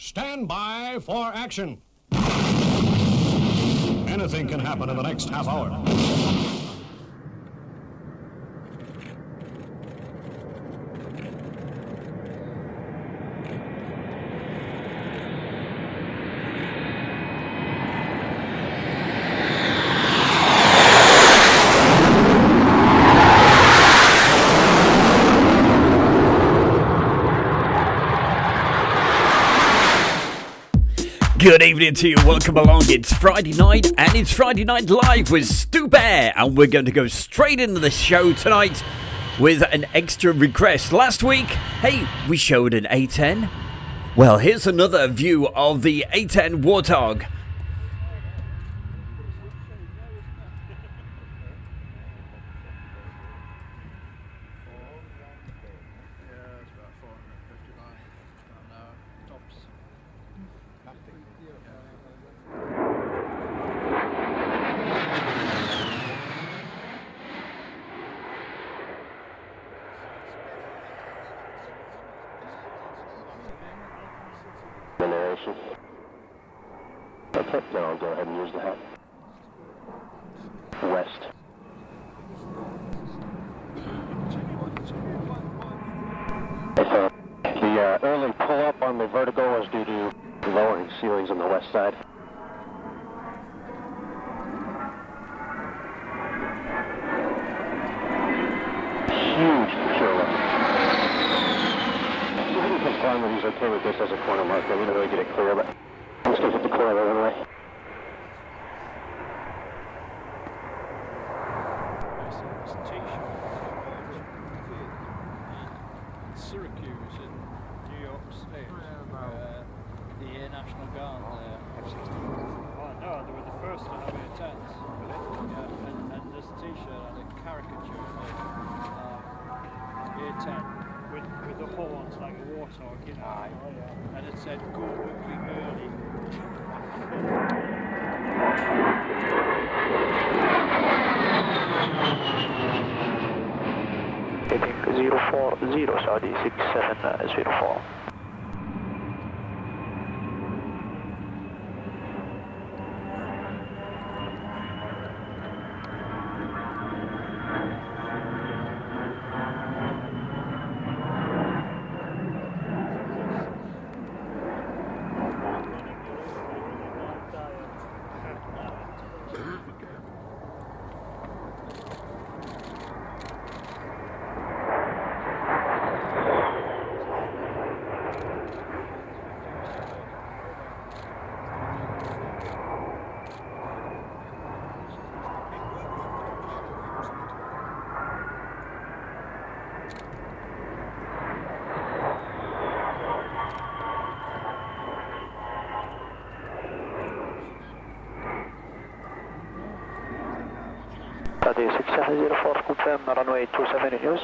Stand by for action. Anything can happen in the next half hour. Good evening to you, welcome along. It's Friday night and it's Friday Night Live with Stu Bear, and we're going to go straight into the show tonight with an extra request. Last week, hey, we showed an A10. Well, here's another view of the A10 Warthog. Okay, then I'll go ahead and use the hat. West. The early pull-up on the Vertigo was due to lowering ceilings on the west side. Huge pure level. So we can confirm that he's okay with this as a corner marker. We didn't really get it clear, but I'm just going to hit the corner right away. Syracuse in New York State, the Air National Guard there. F-16. Oh no, they were the first to have A-10s. Yeah, and this t-shirt had a caricature of A-10 with the horns like a warthog, you know, and it said, "Go Wiggly early." Heading 040, Saudi 6704. Saudi 6704, confirm runway 27 news.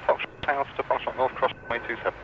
Fox South to Foxtrot North, cross runway 27.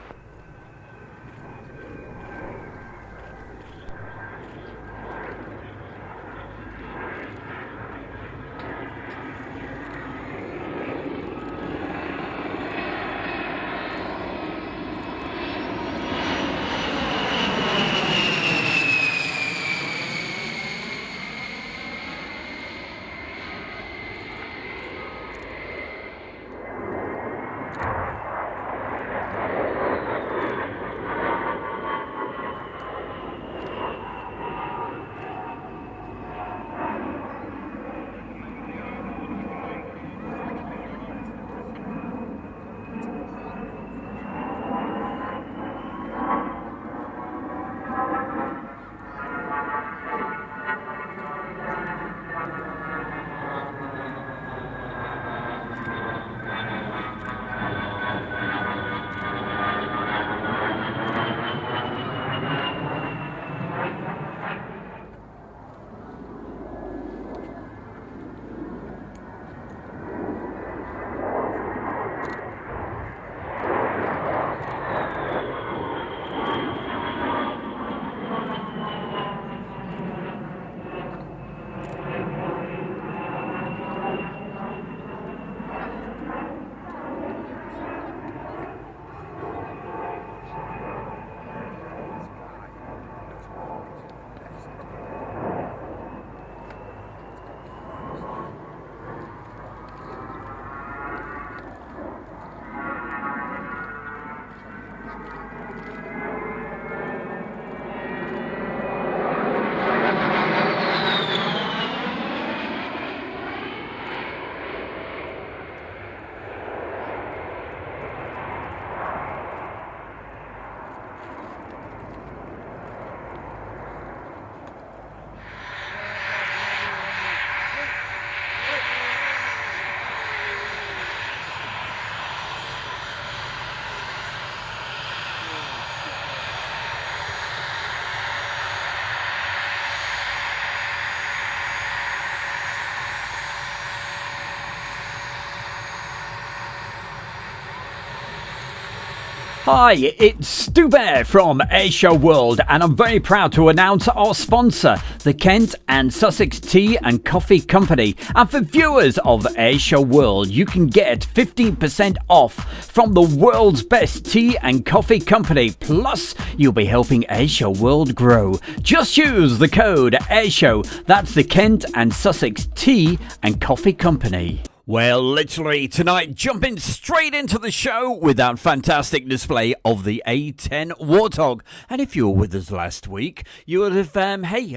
Hi, it's Stu Bear from Airshow World, and I'm very proud to announce our sponsor, the Kent and Sussex Tea and Coffee Company. And for viewers of Airshow World, you can get 15% off from the world's best tea and coffee company. Plus, you'll be helping Airshow World grow. Just use the code Airshow. That's the Kent and Sussex Tea and Coffee Company. Well, literally tonight, jumping straight into the show with that fantastic display of the A10 Warthog. And if you were with us last week, you would have,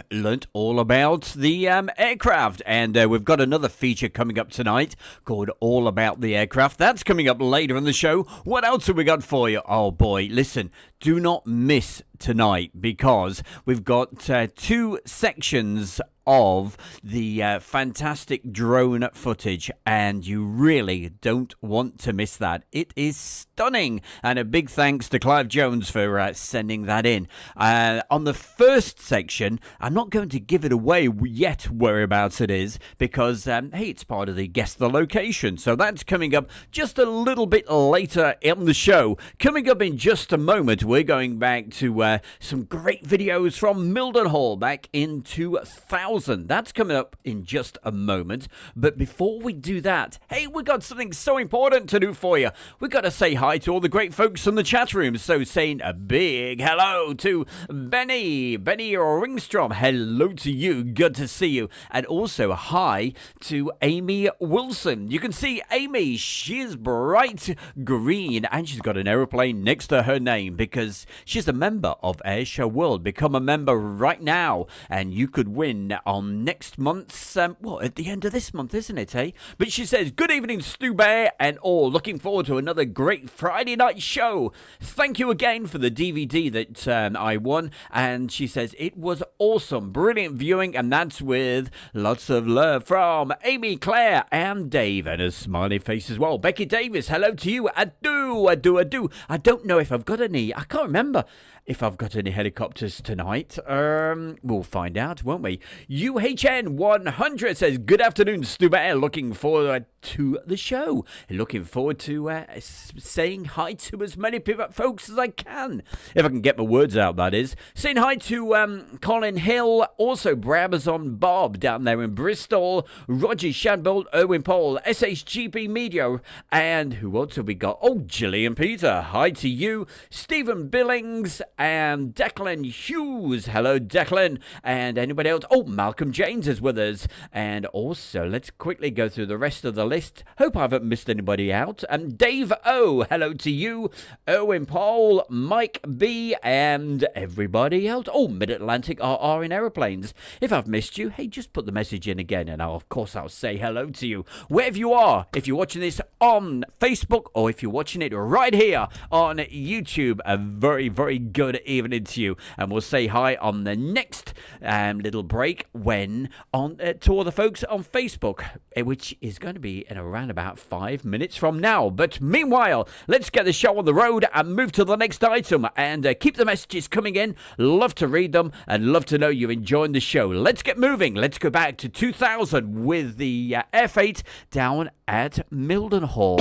learnt all about the aircraft. And we've got another feature coming up tonight called All About the Aircraft. That's coming up later in the show. What else have we got for you? Oh boy, listen, do not miss tonight because we've got two sections of the fantastic drone footage, and you really don't want to miss that. It is stunning, and a big thanks to Clive Jones for sending that in. On the first section, I'm not going to give it away yet whereabouts it is because, it's part of the Guess the Location, so that's coming up just a little bit later in the show. Coming up in just a moment, we're going back to some great videos from Mildenhall back in 2000. That's coming up in just a moment. But before we do that, hey, we got something so important to do for you. We got to say hi to all the great folks in the chat room. So saying a big hello to Benny Ringstrom. Hello to you. Good to see you. And also hi to Amy Wilson. You can see Amy. She is bright green and she's got an aeroplane next to her name because she's a member of Airshow World. Become a member right now and you could win on next month's, at the end of this month, isn't it, eh? But she says, good evening, Stu Bear, and all. Looking forward to another great Friday night show. Thank you again for the DVD that I won. And she says, it was awesome. Brilliant viewing, and that's with lots of love from Amy, Claire, and Dave, and a smiley face as well. Becky Davis, hello to you. I do. I don't know if I've got any. I can't remember if I've got any helicopters tonight. We'll find out, won't we? UHN 100 says, good afternoon, Stu Bear. Looking forward to the show. Looking forward to saying hi to as many folks as I can. If I can get my words out, that is. Saying hi to Colin Hill, also Brabazon Bob down there in Bristol, Roger Shadbolt, Erwin Paul, SHGP Media, and who else have we got? Oh, Gillian Peter. Hi to you. Stephen Billings and Declan Hughes. Hello, Declan. And anybody else? Oh, Malcolm James is with us. And also, let's quickly go through the rest of the list. Hope I haven't missed anybody out. And Dave O, hello to you. Owen Paul, Mike B, and everybody else. Oh, Mid-Atlantic RR in aeroplanes. If I've missed you, hey, just put the message in again, and of course I'll say hello to you. Wherever you are, if you're watching this on Facebook, or if you're watching it right here on YouTube, a very, very good evening to you. And we'll say hi on the next little break when on to all the folks on Facebook, which is going to be in around about 5 minutes from now. But meanwhile, let's get the show on the road and move to the next item and keep the messages coming in. Love to read them and love to know you're enjoying the show. Let's get moving. Let's go back to 2000 with the F8 down at Mildenhall.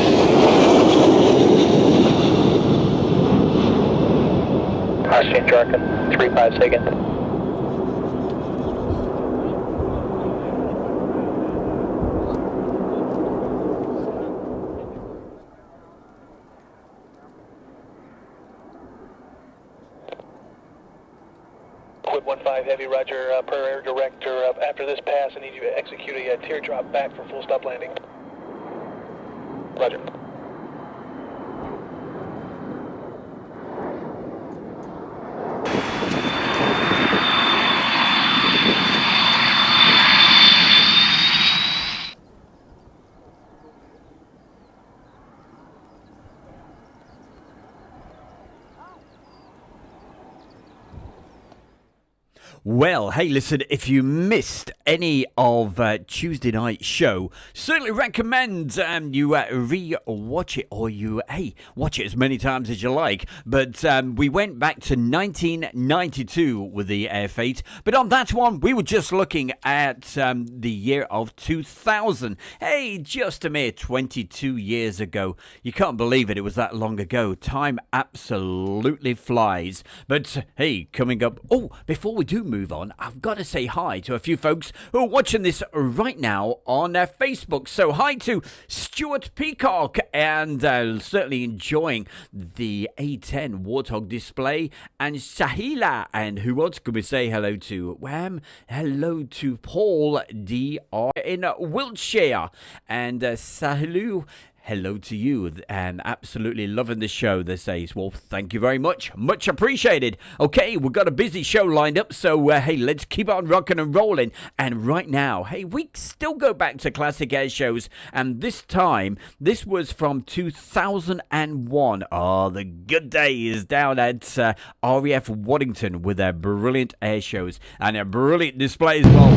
Exchange Arkin, 35 seconds. Quid 15 Heavy, Roger, per air director. After this pass, I need you to execute a teardrop back for full stop landing. Roger. Well, hey, listen, if you missed any of Tuesday night's show, certainly recommend you re-watch it, or watch it as many times as you like. But we went back to 1992 with the Air Fate. But on that one, we were just looking at the year of 2000. Hey, just a mere 22 years ago. You can't believe it was that long ago. Time absolutely flies. But hey, coming up... Oh, before we do move on, I've got to say hi to a few folks who are watching this right now on Facebook. So hi to Stuart Peacock, and certainly enjoying the A10 Warthog display, and Sahila, and who else could we say hello to? Wham! Hello to Paul DR in Wiltshire, and Sahilu. Hello to you, and absolutely loving the show, they say. Well, thank you very much. Much appreciated. Okay, we've got a busy show lined up, so hey, let's keep on rocking and rolling. And right now, hey, we still go back to classic air shows, and this time, this was from 2001. Oh, the good days down at RAF Waddington with their brilliant air shows and their brilliant display as well.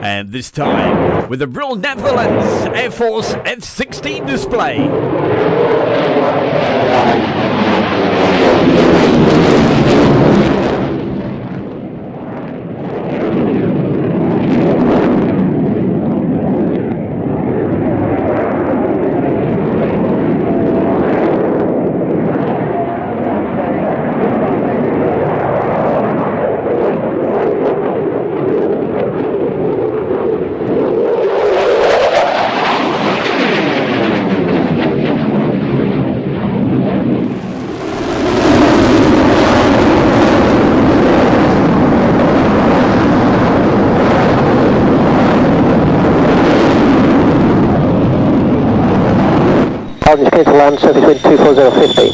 And this time, with the Royal Netherlands Air Force F-16 display. Clear to land, surface wind 24050.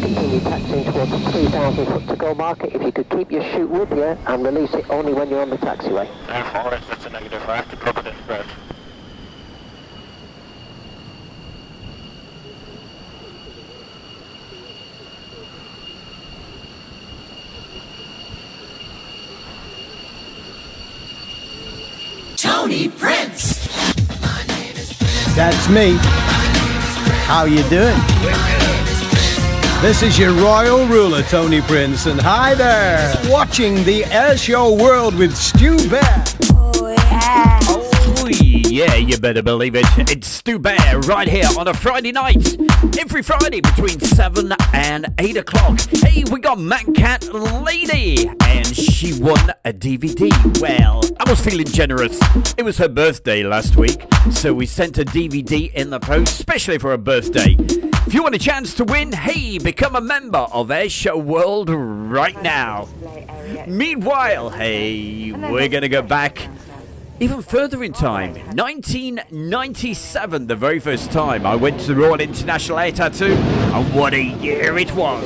Continue taxiing towards the 3,000 foot to go marker. If you could keep your chute with you and release it only when you're on the taxiway. Air Forest, that's a negative. I have to cover this spread. Tony Prince. That's me. How you doing? This is your royal ruler, Tony Prince, and hi there. Watching the Air Show World with Stu Bear. Oh, yeah. Oh, yeah, you better believe it. It's Stu Bear right here on a Friday night. Every Friday between 7 and 8 o'clock. Hey, we got Matt Cat Lady, and she won a DVD. Well, I was feeling generous. It was her birthday last week, so we sent a DVD in the post, especially for her birthday. If you want a chance to win, hey, become a member of Air Show World right now. Meanwhile, hey, we're going to go back even further in time. 1997, the very first time I went to the Royal International Air Tattoo, and what a year it was.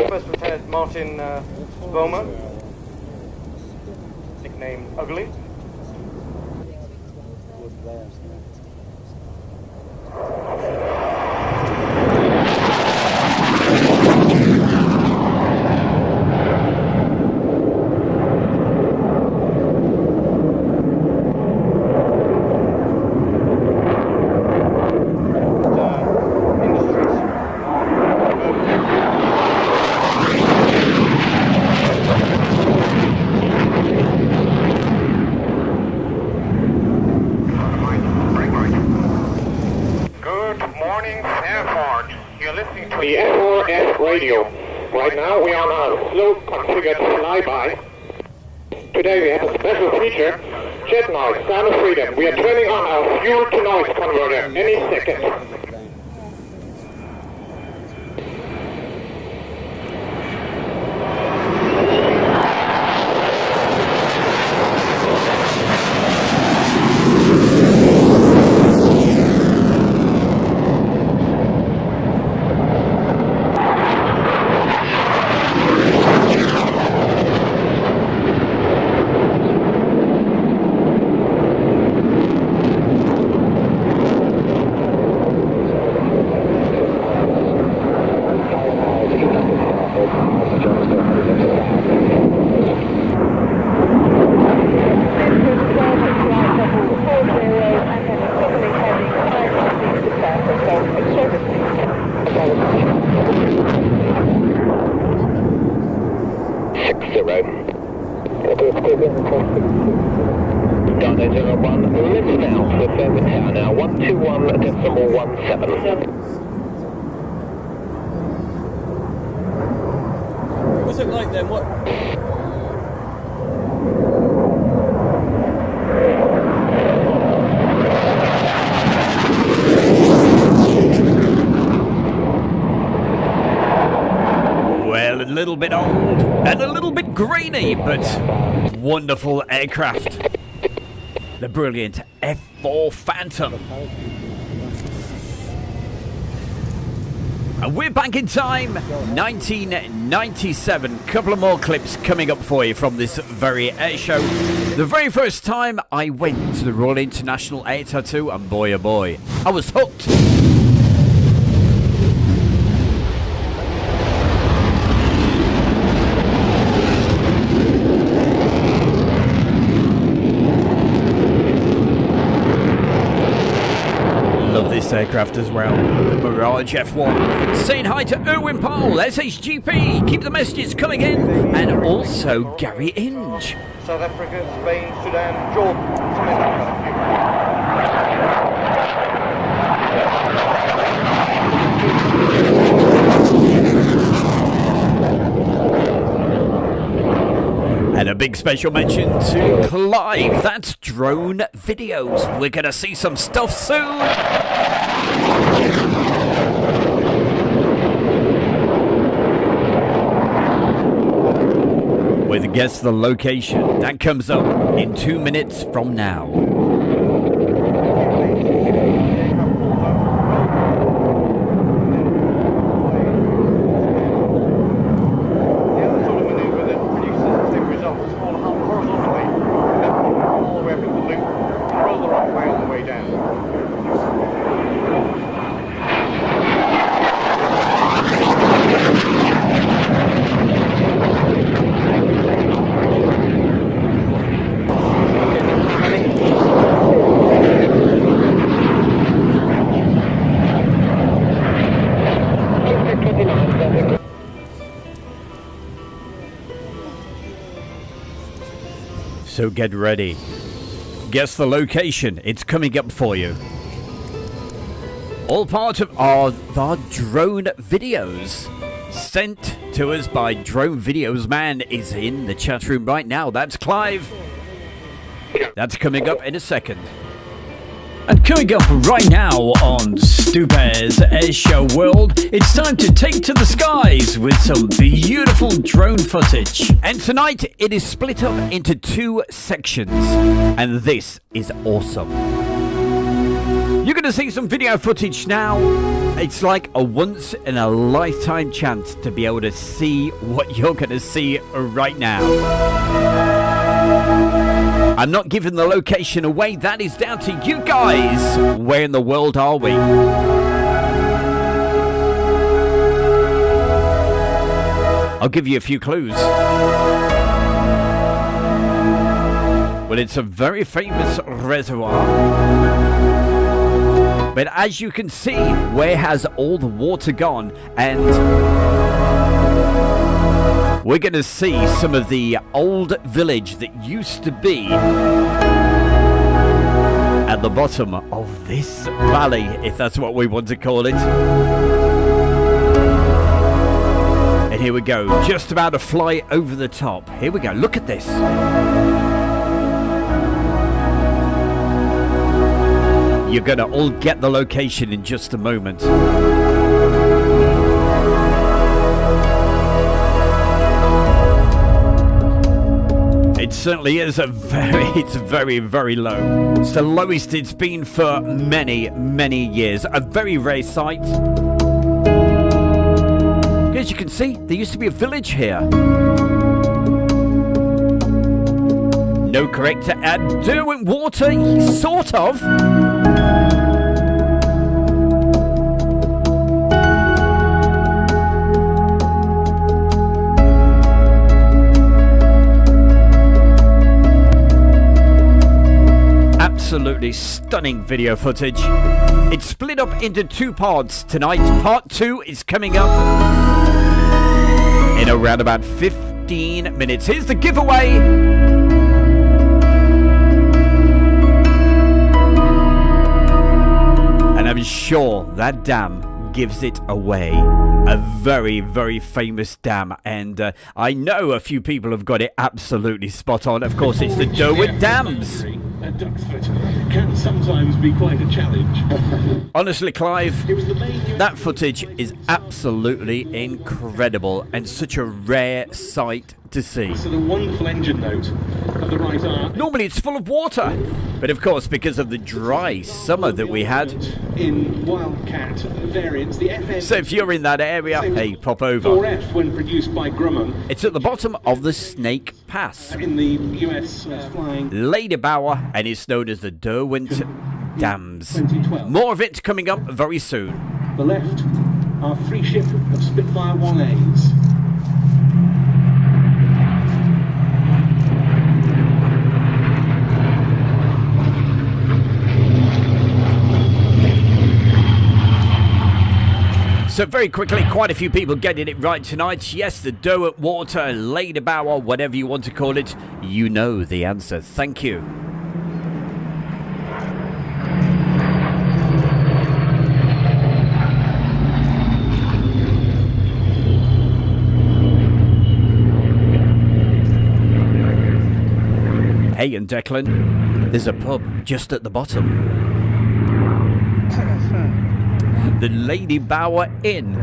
First Lieutenant Martin Bowman, nicknamed Ugly. The F4F radio. Right now we are on a slow configured flyby. Today we have a special feature, jet noise, sound of freedom. We are turning on our fuel to noise converter any second. 17. What's it like then? What? Well, a little bit old and a little bit grainy, but wonderful aircraft. The brilliant F4 Phantom. And we're back in time, 1997. Couple of more clips coming up for you from this very air show. The very first time I went to the Royal International Air Tattoo, and boy oh boy, I was hooked. Love this aircraft as well, the Mirage F1. Saying hi to Erwin Powell, SHGP, keep the messages coming in, and also Gary Inge. South Africa, Spain, Sudan, Jordan, something like that. And a big special mention to Clive, that's Drone Videos. We're going to see some stuff soon. With Guess the Location, that comes up in 2 minutes from now. So get ready. Guess the location. It's coming up for you. All part of our drone videos sent to us by Drone Videos. Man is in the chat room right now. That's Clive. That's coming up in a second. And coming up right now on Stu Bear's Air Show World, it's time to take to the skies with some beautiful drone footage. And tonight it is split up into 2 sections, and this is awesome. You're going to see some video footage now. It's like a once in a lifetime chance to be able to see what you're going to see right now. I'm not giving the location away. That is down to you guys. Where in the world are we? I'll give you a few clues. Well, it's a very famous reservoir. But as you can see, where has all the water gone? And we're going to see some of the old village that used to be at the bottom of this valley, if that's what we want to call it. And here we go, just about to fly over the top. Here we go, look at this. You're going to all get the location in just a moment. It certainly is it's very, very low. It's the lowest it's been for many, many years. A very rare sight. As you can see, there used to be a village here. No corrector at Derwent Water, sort of. Absolutely stunning video footage. It's split up into 2 parts tonight. Part 2 is coming up in around about 15 minutes. Here's the giveaway. And I'm sure that dam gives it away. A very, very famous dam, and I know a few people have got it absolutely spot on. Of course, it's the Derwent Dams. At Duxford can sometimes be quite a challenge. Honestly, Clive, that footage is absolutely incredible and such a rare sight to see. So the wonderful engine note of the right arm. Normally it's full of water, but of course because of the dry summer that we had. In Wildcat variants, the FN. So if you're in that area, hey, pop over. 4F when produced by Grumman. It's at the bottom of the Snake Pass. In the US flying. Lady Bauer, and it's known as the Derwent Dams. 2012. More of it coming up very soon. The left are 3 ship of Spitfire 1As. So very quickly, quite a few people getting it right tonight. Yes, the Derwent Water, Lady Bauer, whatever you want to call it, you know the answer. Thank you. Hey, and Declan, there's a pub just at the bottom. The Lady Bauer Inn.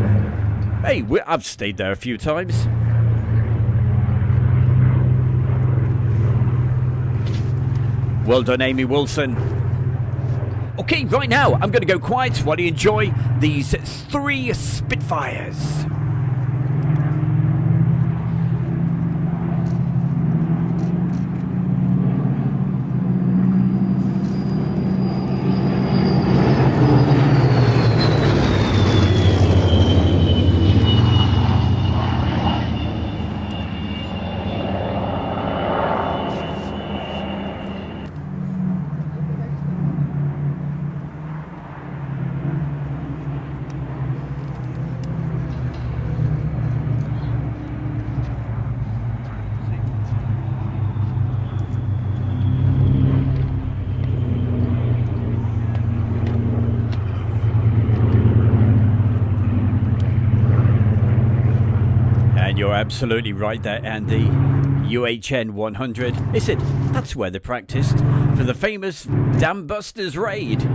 Hey, I've stayed there a few times. Well done, Amy Wilson. Okay, right now, I'm going to go quiet while you enjoy these 3 Spitfires. You're absolutely right there, Andy. UHN 100. Listen, that's where they practiced for the famous Dam Busters raid.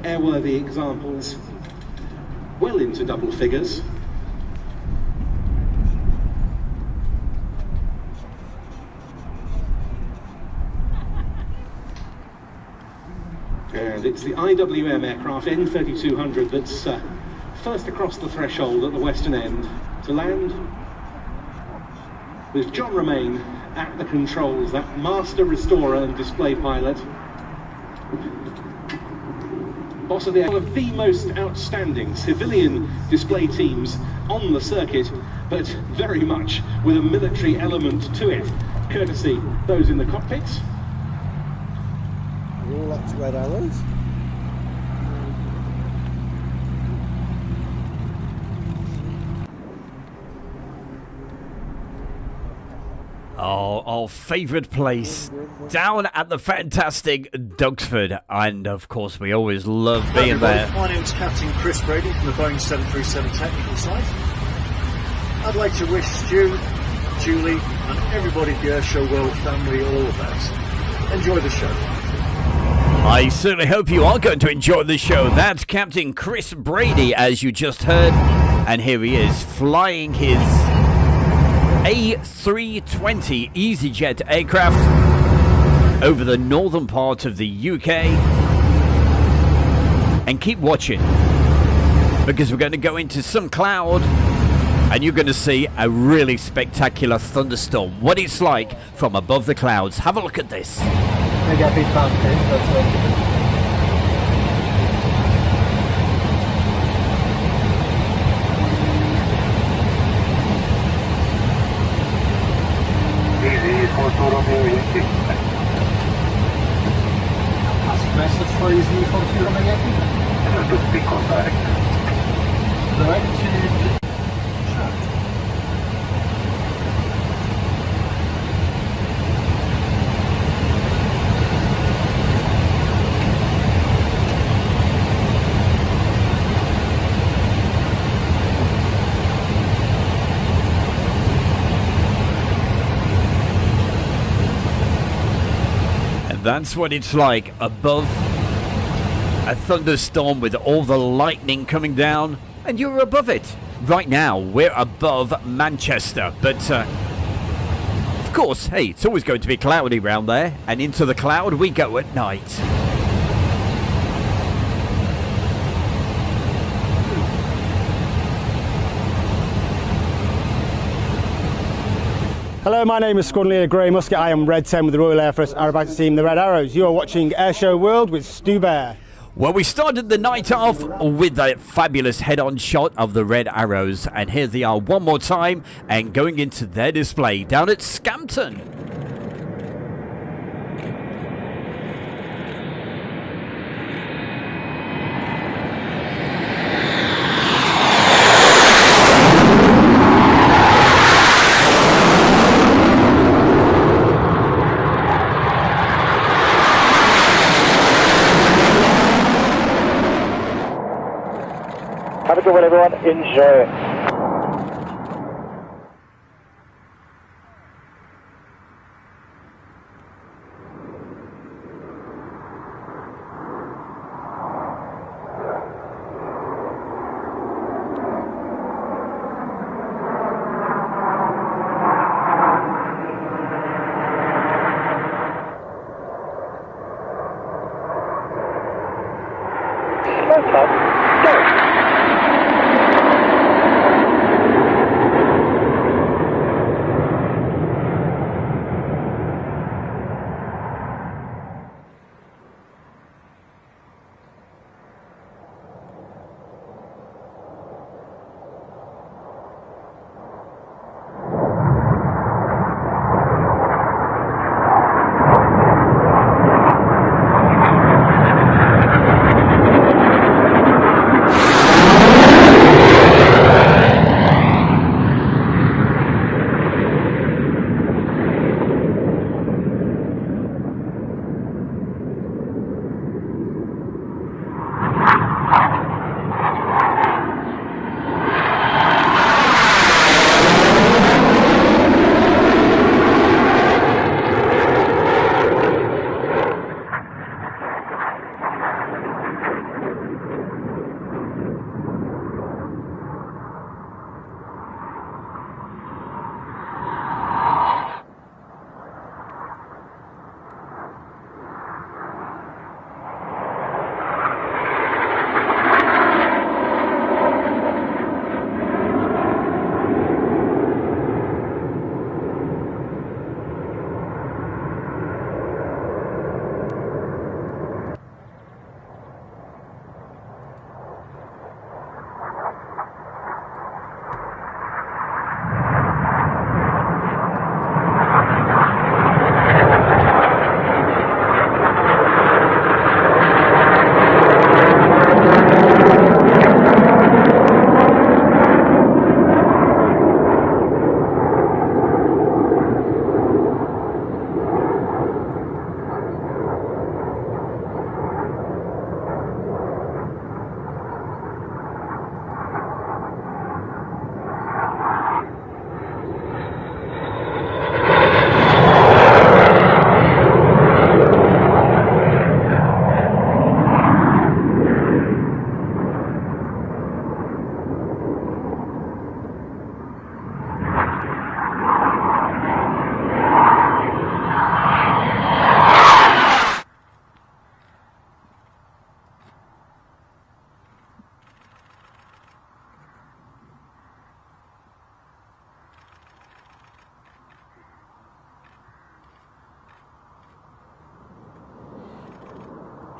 Airworthy examples, well into double figures. And it's the IWM aircraft N3200 that's first across the threshold at the western end to land, with John Romain at the controls, that master restorer and display pilot. Boss of one of the most outstanding civilian display teams on the circuit, but very much with a military element to it, courtesy those in the cockpits. All up to red arrows. Oh, our favourite place, down at the fantastic Duxford, and of course we always love being there. My name's Captain Chris Brady from the Boeing 737 technical site. I'd like to wish Stu, Julie and everybody at the Airshow World family all the best. Enjoy the show. I certainly hope you are going to enjoy the show. That's Captain Chris Brady, as you just heard, and here he is flying his A320 EasyJet aircraft over the northern part of the UK. And keep watching, because we're going to go into some cloud and you're going to see a really spectacular thunderstorm. What it's like from above the clouds. Have a look at this. They get a big bump in, that's message for Easy from Romania. To speak on direct. Direct to That's what it's like above a thunderstorm with all the lightning coming down, and you're above it. Right now, we're above Manchester, but of course, hey, it's always going to be cloudy around there, and into the cloud we go at night. Hello, my name is Squadron Leader Grey Musket. I am Red 10 with the Royal Air Force Aerobatic Team, the Red Arrows. You are watching Airshow World with Stu Bear. Well, we started the night off with a fabulous head-on shot of the Red Arrows, and here they are one more time and going into their display down at Scampton. Have a good one, everyone. Enjoy it. Go.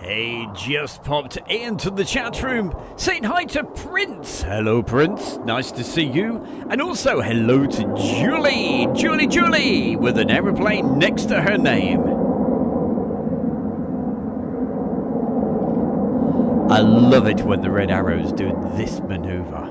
He just popped into the chat room saying hi to Prince. Hello, Prince. Nice to see you. And also hello to Julie. Julie, with an aeroplane next to her name. I love it when the Red Arrows do this maneuver.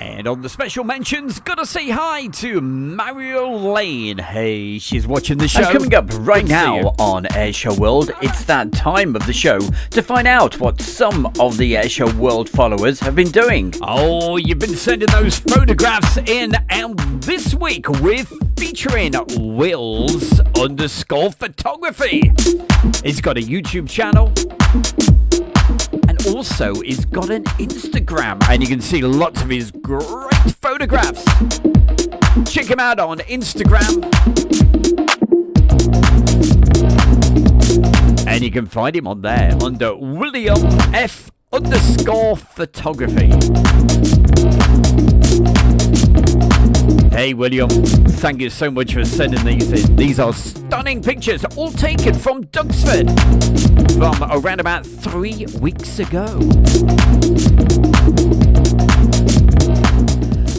And on the special mentions, gotta say hi to Mario Lane. Hey, she's watching the show. And coming up right now on Airshow World, it's that time of the show to find out what some of the Airshow World followers have been doing. Oh, you've been sending those photographs in, and this week we're featuring Wills_photography. He's got a YouTube channel. Also, he's got an Instagram, and you can see lots of his great photographs. Check him out on Instagram, and you can find him on there under William_photography. Hey William, thank you so much for sending these in. These are stunning pictures, all taken from Duxford from around about 3 weeks ago.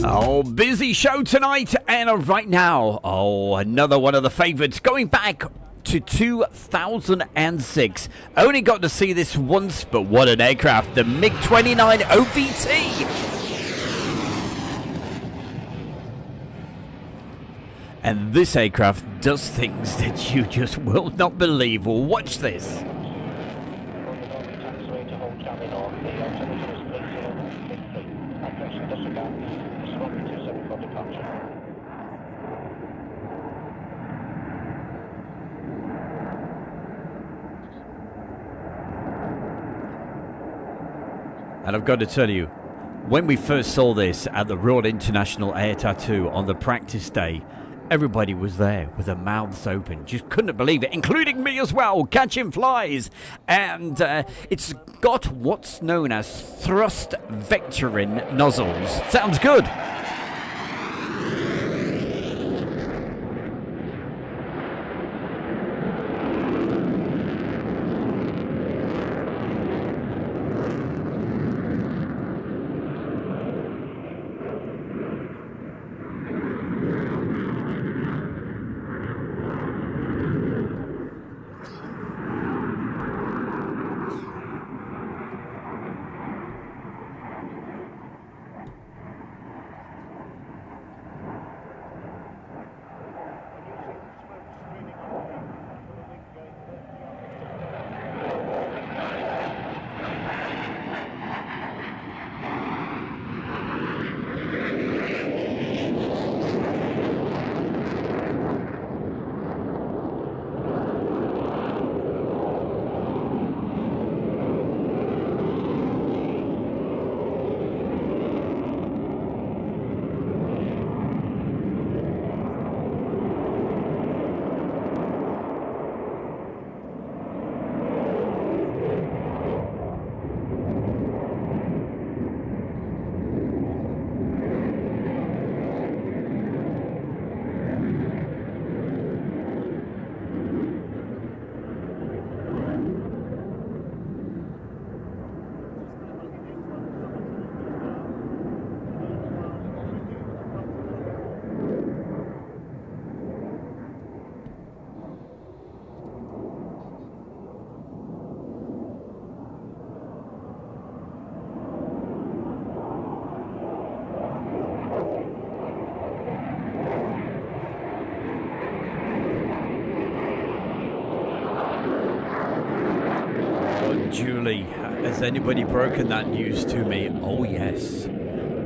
Oh, busy show tonight, and right now, another one of the favourites going back to 2006. Only got to see this once, but what an aircraft, the MiG-29 OVT. And this aircraft does things that you just will not believe. Well, watch this. And I've got to tell you, when we first saw this at the Royal International Air Tattoo on the practice day, everybody was there with their mouths open, just couldn't believe it, including me as well, catching flies. And it's got what's known as thrust vectoring nozzles. Sounds good. Has anybody broken that news to me? Oh, yes.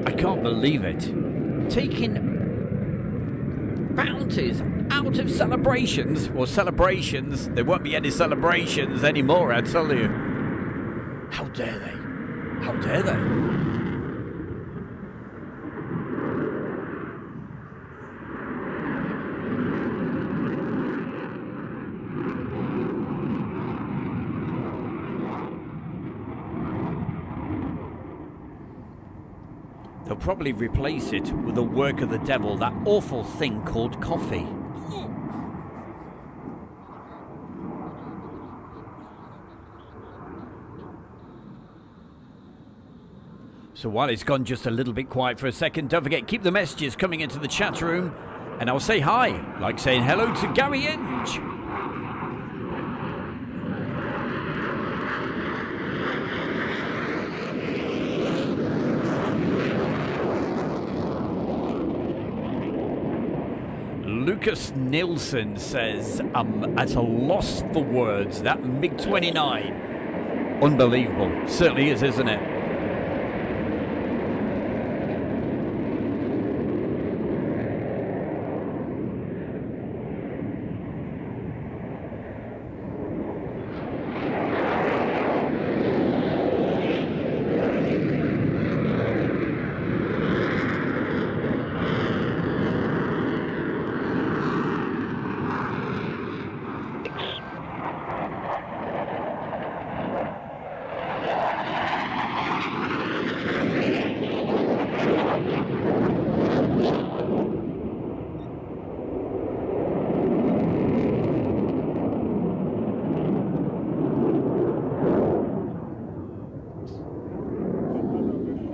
I can't believe it. Taking bounties out of celebrations. Or celebrations. There won't be any celebrations anymore, I tell you. How dare they? How dare they? They'll probably replace it with a work of the devil, that awful thing called coffee. So while it's gone just a little bit quiet for a second, don't forget, keep the messages coming into the chat room, and I'll say hi, like saying hello to Gary Inge. Lucas Nielsen says, I'm at a loss for words. That MiG-29. Unbelievable. Certainly is, isn't it?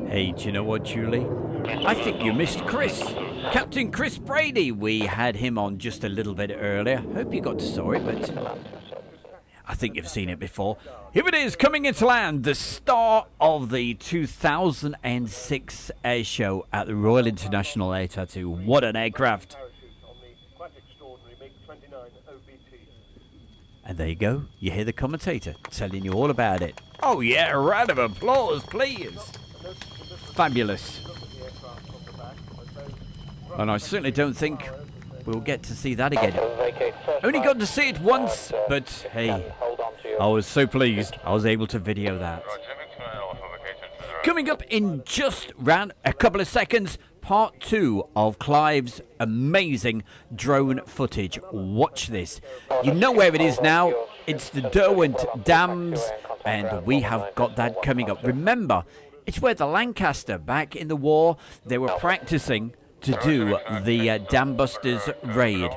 Hey, do you know what, Julie? I think you missed Chris. Captain Chris Brady. We had him on just a little bit earlier. Hope you got to saw it, but I think you've seen it before. Here it is, coming into land, the star of the 2006 air show at the Royal International Air Tattoo. What an aircraft. And there you go. You hear the commentator telling you all about it. Oh yeah, a round of applause, please. Fabulous. And I certainly don't think we'll get to see that again. Only got to see it once, but hey, I was so pleased I was able to video that. Coming up in just round a couple of seconds, part 2 of Clive's amazing drone footage. Watch this. You know where it is now. It's the Derwent Dams, and we have got that coming up. Remember, it's where the Lancaster, back in the war, they were practicing to do the Dam Busters raid.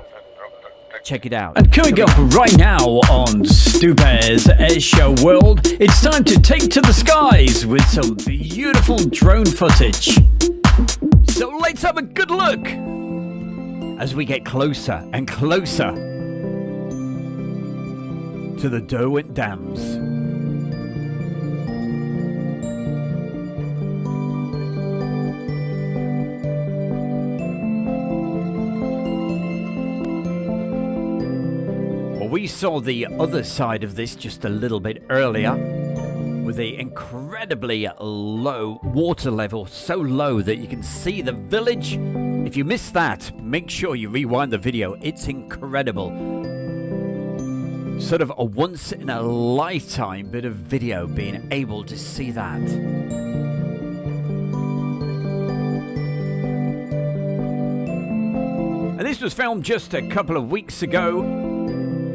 Check it out. And coming up right now on Stu Bear's Airshow World, it's time to take to the skies with some beautiful drone footage. So let's have a good look as we get closer and closer to the Derwent Dams. We saw the other side of this just a little bit earlier with the incredibly low water level, so low that you can see the village. If you missed that, make sure you rewind the video. It's incredible. Sort of a once in a lifetime bit of video, being able to see that. And this was filmed just a couple of weeks ago.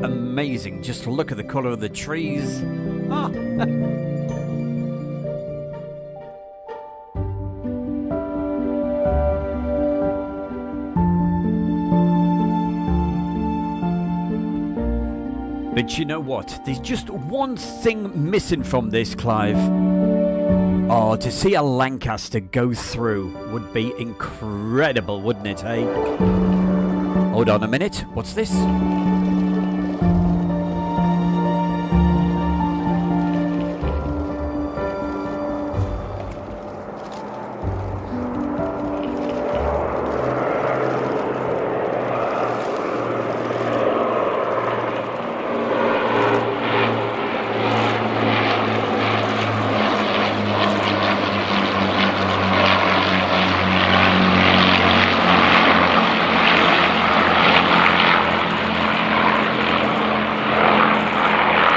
Amazing. Just look at the colour of the trees. Ah. But you know what? There's just one thing missing from this, Clive. Oh, to see a Lancaster go through would be incredible, wouldn't it, hey? Hold on a minute. What's this?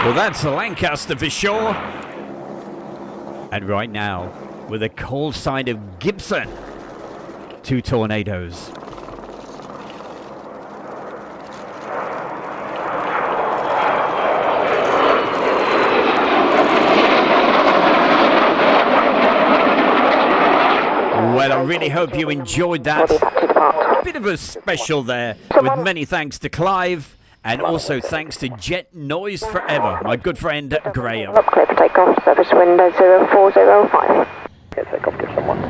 Well, that's Lancaster for sure. And right now, with a call sign of Gibson, 2 Tornadoes. Well, I really hope you enjoyed that. Bit of a special there, with many thanks to Clive, and also thanks to Jet Noise Forever, my good friend Graham. Clear for takeoff, service window 0405. Okay, takeoff, give someone.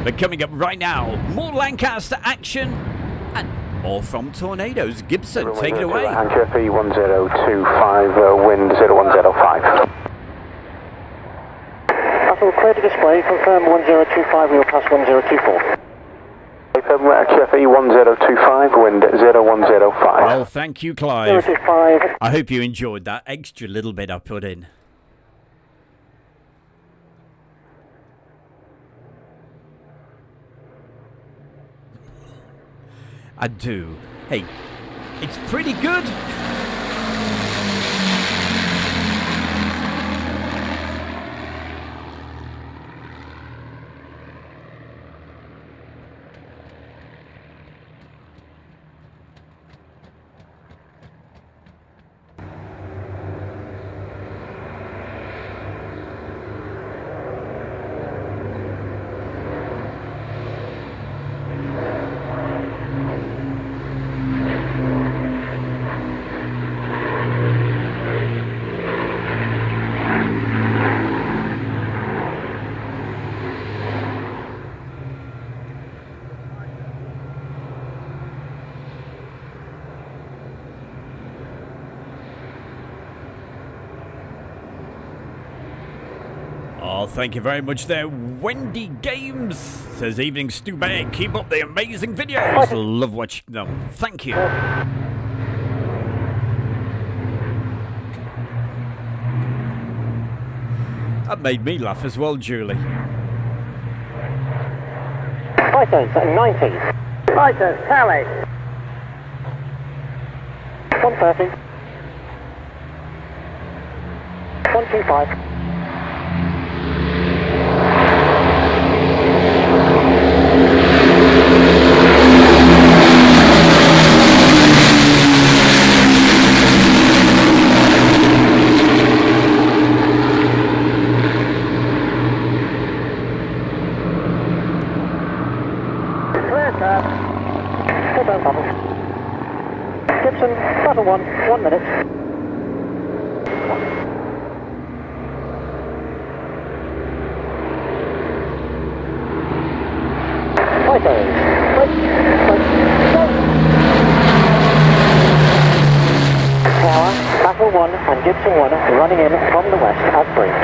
But coming up right now, more Lancaster action and more from Tornadoes. Gibson, take it away. Anchor 1025, wind 0105. Battle clear to display, confirm 1025, we'll pass 1024. HFE 1025, wind 0105. Well, thank you, Clive. 025. I hope you enjoyed that extra little bit I put in. I do. Hey, it's pretty good. Oh, thank you very much there, Wendy Games. Says, evening Stu Bear, keep up the amazing videos. Love watching them. Thank you. That made me laugh as well, Julie. Python, 90. Python, tally. 130. 125. Gibson, battle 1 minute. Fighters, wait, go! Tower, battle 1 and Gibson 1 running in from the west at brink.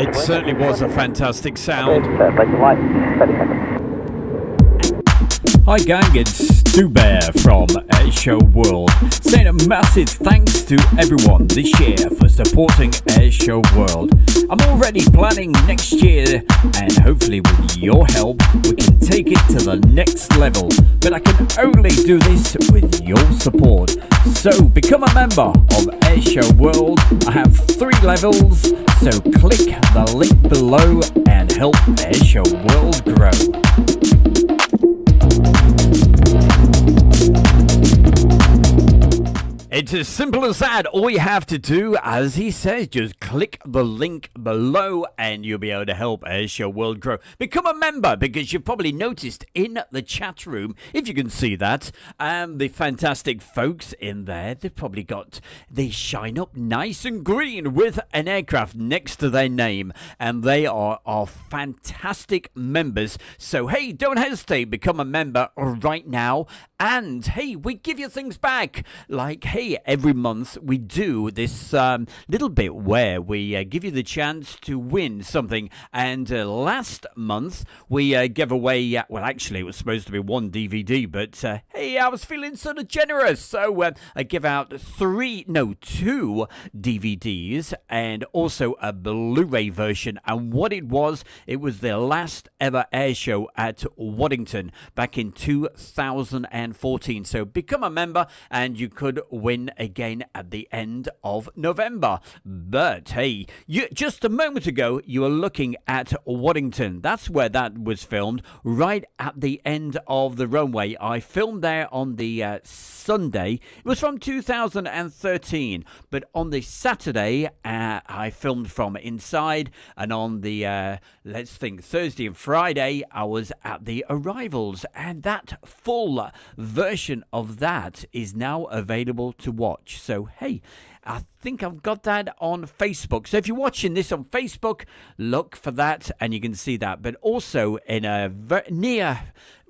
It certainly was a fantastic sound. Hi gang, it's Stu Bear from Airshow World, saying a massive thanks to everyone this year for supporting Airshow World. I'm already planning next year, and hopefully with your help we can take it to the next level, but I can only do this with your support. So become a member of Airshow World. I have 3 levels, so click the link below and help Airshow World grow. It's as simple as that. All you have to do, as he says, just click the link below and you'll be able to help Airshow World grow. Become a member, because you've probably noticed in the chat room, if you can see that, the fantastic folks in there, they've probably they shine up nice and green with an aircraft next to their name, and they are our fantastic members. So hey, don't hesitate, become a member right now. And hey, we give you things back. Like, hey, every month we do this little bit where we give you the chance to win something. And last month we gave away, well, actually it was supposed to be one DVD, but hey, I was feeling sort of generous. So I give out 2 DVDs and also a Blu-ray version. And what it was their last ever air show at Waddington back in 2014. So become a member and you could win again at the end of November. But hey, just a moment ago you were looking at Waddington. That's where that was filmed, right at the end of the runway. I filmed there on the Sunday. It was from 2013, but on the Saturday I filmed from inside, and on the Thursday and Friday I was at the arrivals, and that full version of that is now available to watch. So hey, I think I've got that on Facebook. So if you're watching this on Facebook, look for that and you can see that. But also in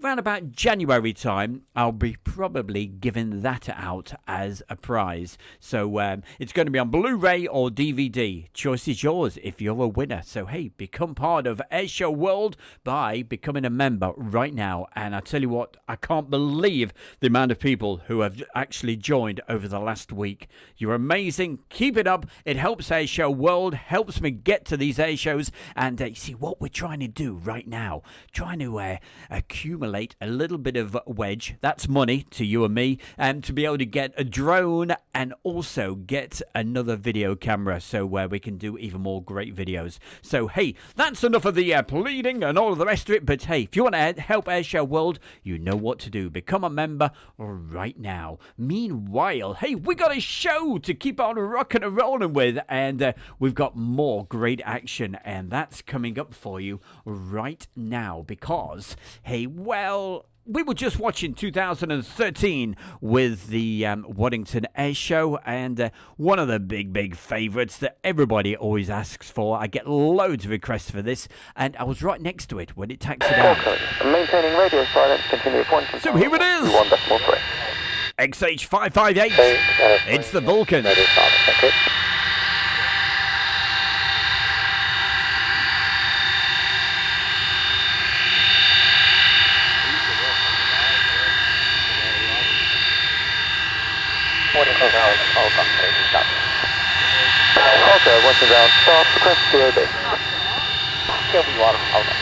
around about January time, I'll be probably giving that out as a prize. So it's going to be on Blu-ray or DVD. Choice is yours if you're a winner. So hey, become part of Airshow World by becoming a member right now. And I tell you what, I can't believe the amount of people who have actually joined over the last week. You're amazing. Keep it up. It helps Airshow World, helps me get to these air shows. And you see what we're trying to do right now, trying to accumulate a little bit of wedge, that's money to you and me, and to be able to get a drone and also get another video camera, so where we can do even more great videos. So hey, that's enough of the pleading and all of the rest of it. But hey, if you want to help Airshow World, you know what to do. Become a member right now. Meanwhile, hey, we got a show to keep on rocking and rolling with, and we've got more great action, and that's coming up for you right now, because hey, well, we were just watching 2013 with the Waddington Air Show, and one of the big favourites that everybody always asks for. I get loads of requests for this, and I was right next to it when it taxied out. Maintaining radio silence, continue pointing. So here it is. XH558. It's the Vulcan. Radio silence, thank you. Okay, once down, stop, request COB. Okay.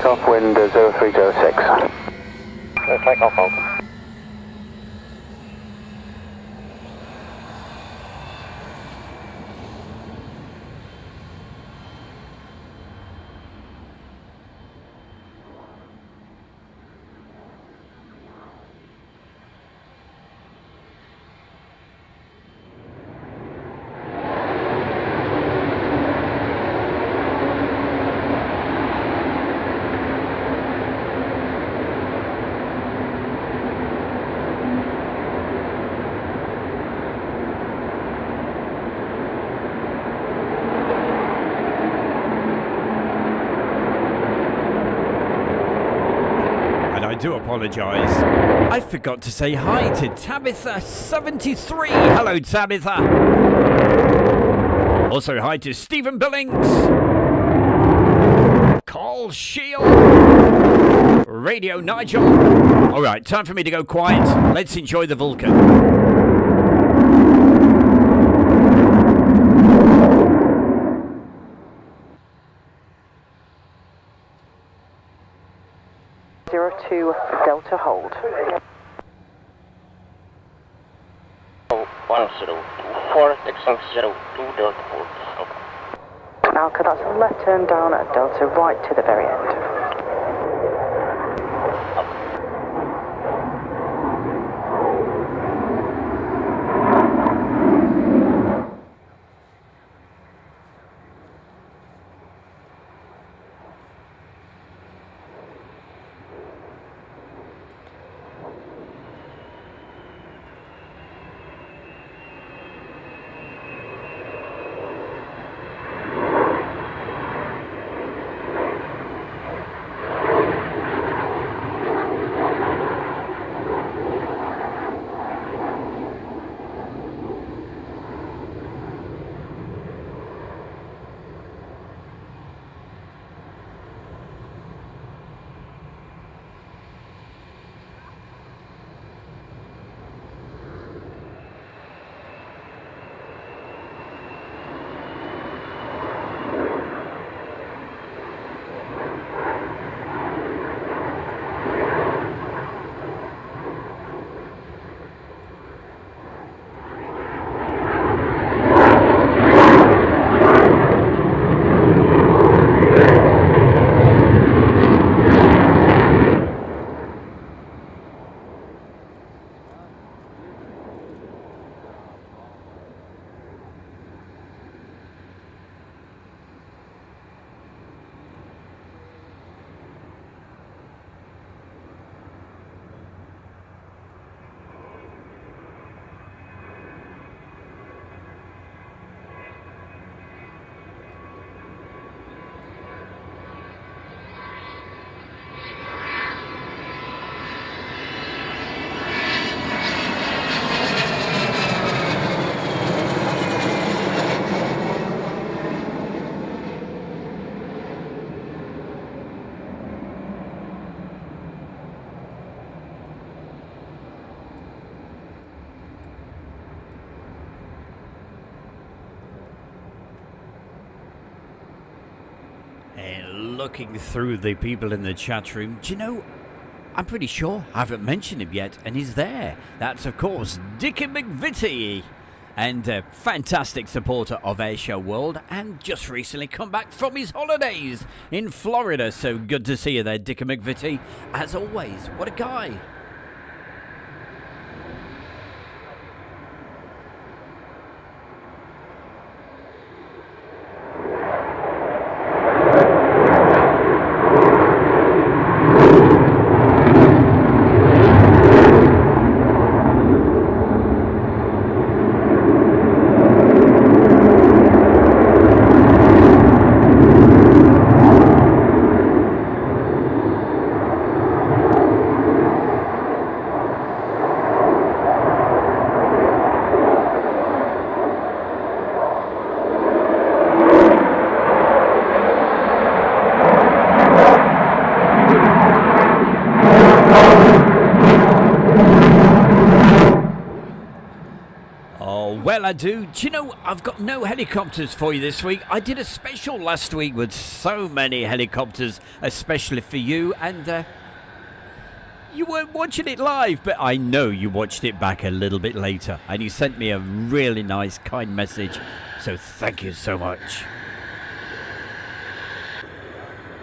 Off wind 0306. Take off, Vulcan. I do apologise. I forgot to say hi to Tabitha73. Hello, Tabitha. Also, hi to Stephen Billings, Carl Shield, Radio Nigel. Alright, time for me to go quiet. Let's enjoy the Vulcan. 2 Delta hold. 1024, Dixon 02 Delta hold. Alka, that's a left turn down at Delta right to the very end. Looking through the people in the chat room, do you know, I'm pretty sure I haven't mentioned him yet, and he's there. That's, of course, Dickie McVitie, and a fantastic supporter of Airshow World, and just recently come back from his holidays in Florida. So good to see you there, Dickie McVitie. As always, what a guy. I do. Do you know, I've got no helicopters for you this week. I did a special last week with so many helicopters, especially for you, and you weren't watching it live, but I know you watched it back a little bit later, and you sent me a really nice, kind message, so thank you so much.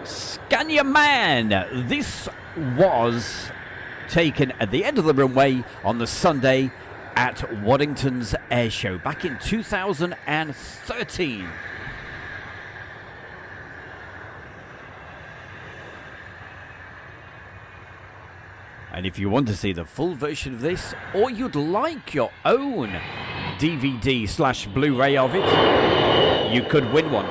Scania Man, this was taken at the end of the runway on the Sunday at Waddington's Airshow back in 2013. And if you want to see the full version of this, or you'd like your own DVD/Blu-ray of it, you could win one.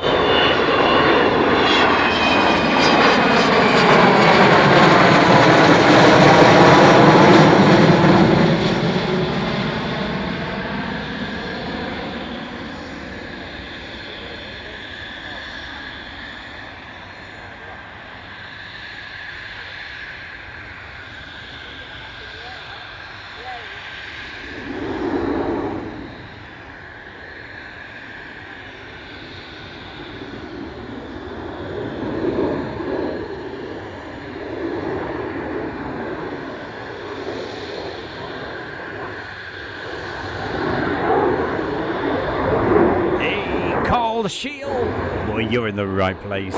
Royal Shield? Well, you're in the right place.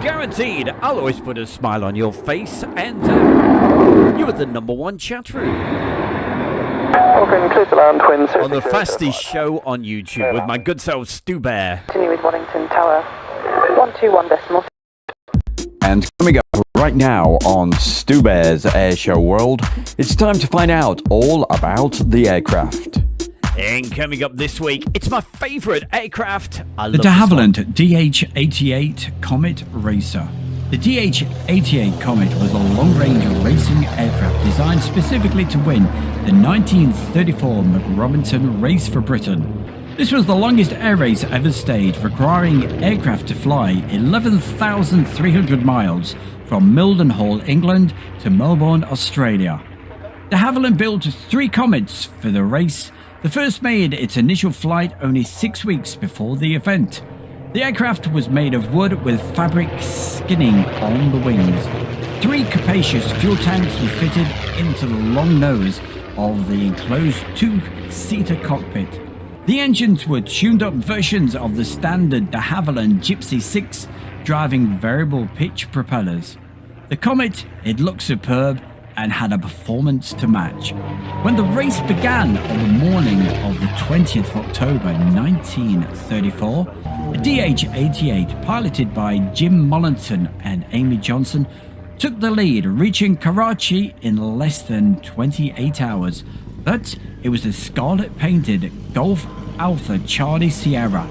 Guaranteed, I'll always put a smile on your face, and you're the #1 chat room. Okay, clear to land, twin. On the fastest show on YouTube with my good self, Stu Bear. Continue with Wellington Tower. 121 decimal. And coming up right now on Stu Bear's Airshow World, it's time to find out all about the aircraft. And coming up this week, it's my favourite aircraft. The de Havilland DH-88 Comet Racer. The DH-88 Comet was a long-range racing aircraft designed specifically to win the 1934 McRobinson Race for Britain. This was the longest air race ever staged, requiring aircraft to fly 11,300 miles from Mildenhall, England to Melbourne, Australia. De Havilland built 3 Comets for the race. The first made its initial flight only 6 weeks before the event. The aircraft was made of wood with fabric skinning on the wings. 3 capacious fuel tanks were fitted into the long nose of the enclosed 2-seater cockpit. The engines were tuned-up versions of the standard de Havilland Gypsy 6, driving variable pitch propellers. The Comet, it looked superb and had a performance to match. When the race began on the morning of the 20th of October 1934, a DH-88 piloted by Jim Mullinson and Amy Johnson took the lead, reaching Karachi in less than 28 hours. But it was the scarlet-painted Golf Alpha Charlie Sierra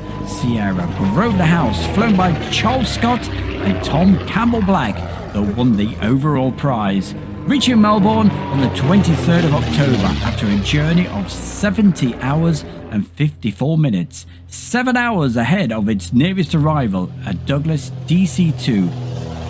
Grosvenor House, flown by Charles Scott and Tom Campbell Black, that won the overall prize, reaching Melbourne on the 23rd of October after a journey of 70 hours and 54 minutes, 7 hours ahead of its nearest arrival at Douglas DC-2.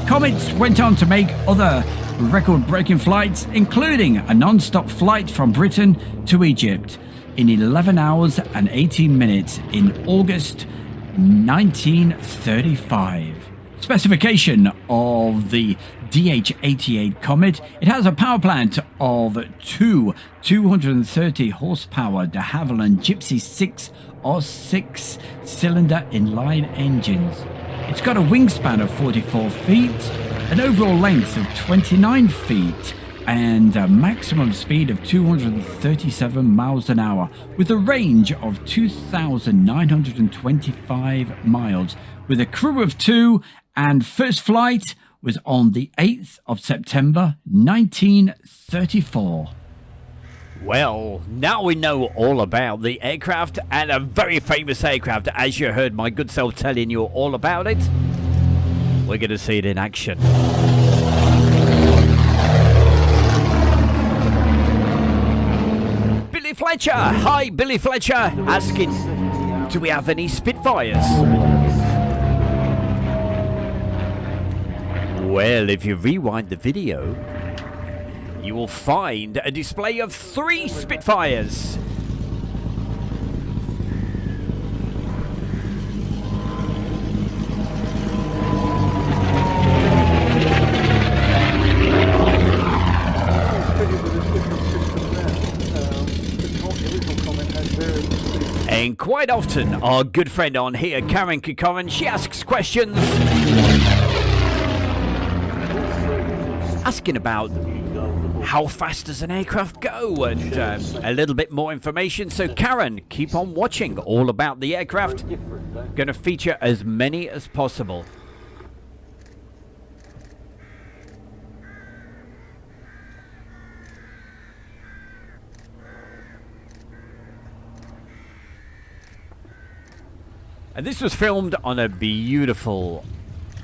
Comets went on to make other record-breaking flights, including a non-stop flight from Britain to Egypt in 11 hours and 18 minutes in August 1935. Specification of the DH-88 Comet: it has a power plant of 2 230 horsepower de Havilland Gypsy 6 or 6-cylinder inline engines. It's got a wingspan of 44 feet, an overall length of 29 feet, and a maximum speed of 237 miles an hour, with a range of 2,925 miles, with a crew of 2, and first flight was on the 8th of September 1934. Well, now we know all about the aircraft, and a very famous aircraft, as you heard my good self telling you all about it. We're going to see it in action. Billy Fletcher! Hi, Billy Fletcher! Asking, do we have any Spitfires? Well, if you rewind the video, you will find a display of 3 Spitfires. And quite often, our good friend on here, Karen Kikoran, she asks questions asking about how fast does an aircraft go, and a little bit more information. So Karen, keep on watching all about the aircraft. Going to feature as many as possible. And this was filmed on a beautiful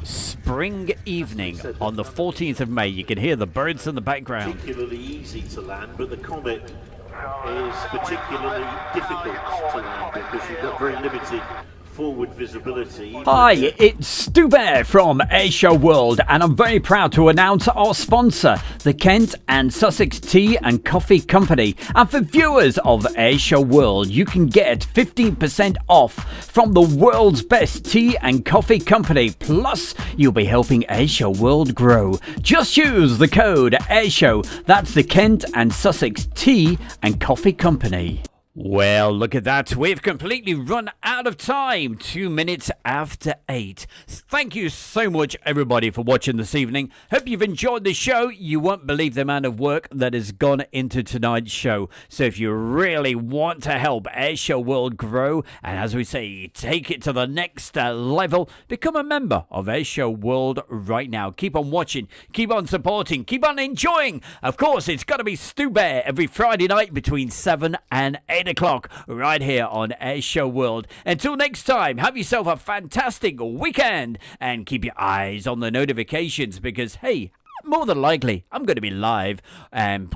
spring evening on the 14th of May. You can hear the birds in the background. Particularly easy to land, but the Comet is particularly difficult to land because you've got very limited forward visibility. Hi, it's Stu Bear from Airshow World, and I'm very proud to announce our sponsor, the Kent and Sussex Tea and Coffee Company. And for viewers of Airshow World, you can get 15% off from the world's best tea and coffee company. Plus, you'll be helping Airshow World grow. Just use the code Airshow. That's the Kent and Sussex Tea and Coffee Company. Well, look at that. We've completely run out of time. 2 minutes after 8. Thank you so much, everybody, for watching this evening. Hope you've enjoyed the show. You won't believe the amount of work that has gone into tonight's show. So if you really want to help Airshow World grow, and as we say, take it to the next level, become a member of Airshow World right now. Keep on watching, keep on supporting, keep on enjoying. Of course, it's got to be Stu Bear every Friday night between 7 and 8 o'clock right here on Airshow World. Until next time, have yourself a fantastic weekend and keep your eyes on the notifications because, hey, more than likely, I'm going to be live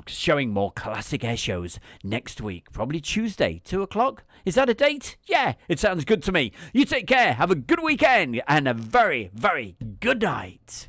showing more classic air shows next week, probably Tuesday, 2 o'clock. Is that a date? Yeah, it sounds good to me. You take care, have a good weekend, and a very, very good night.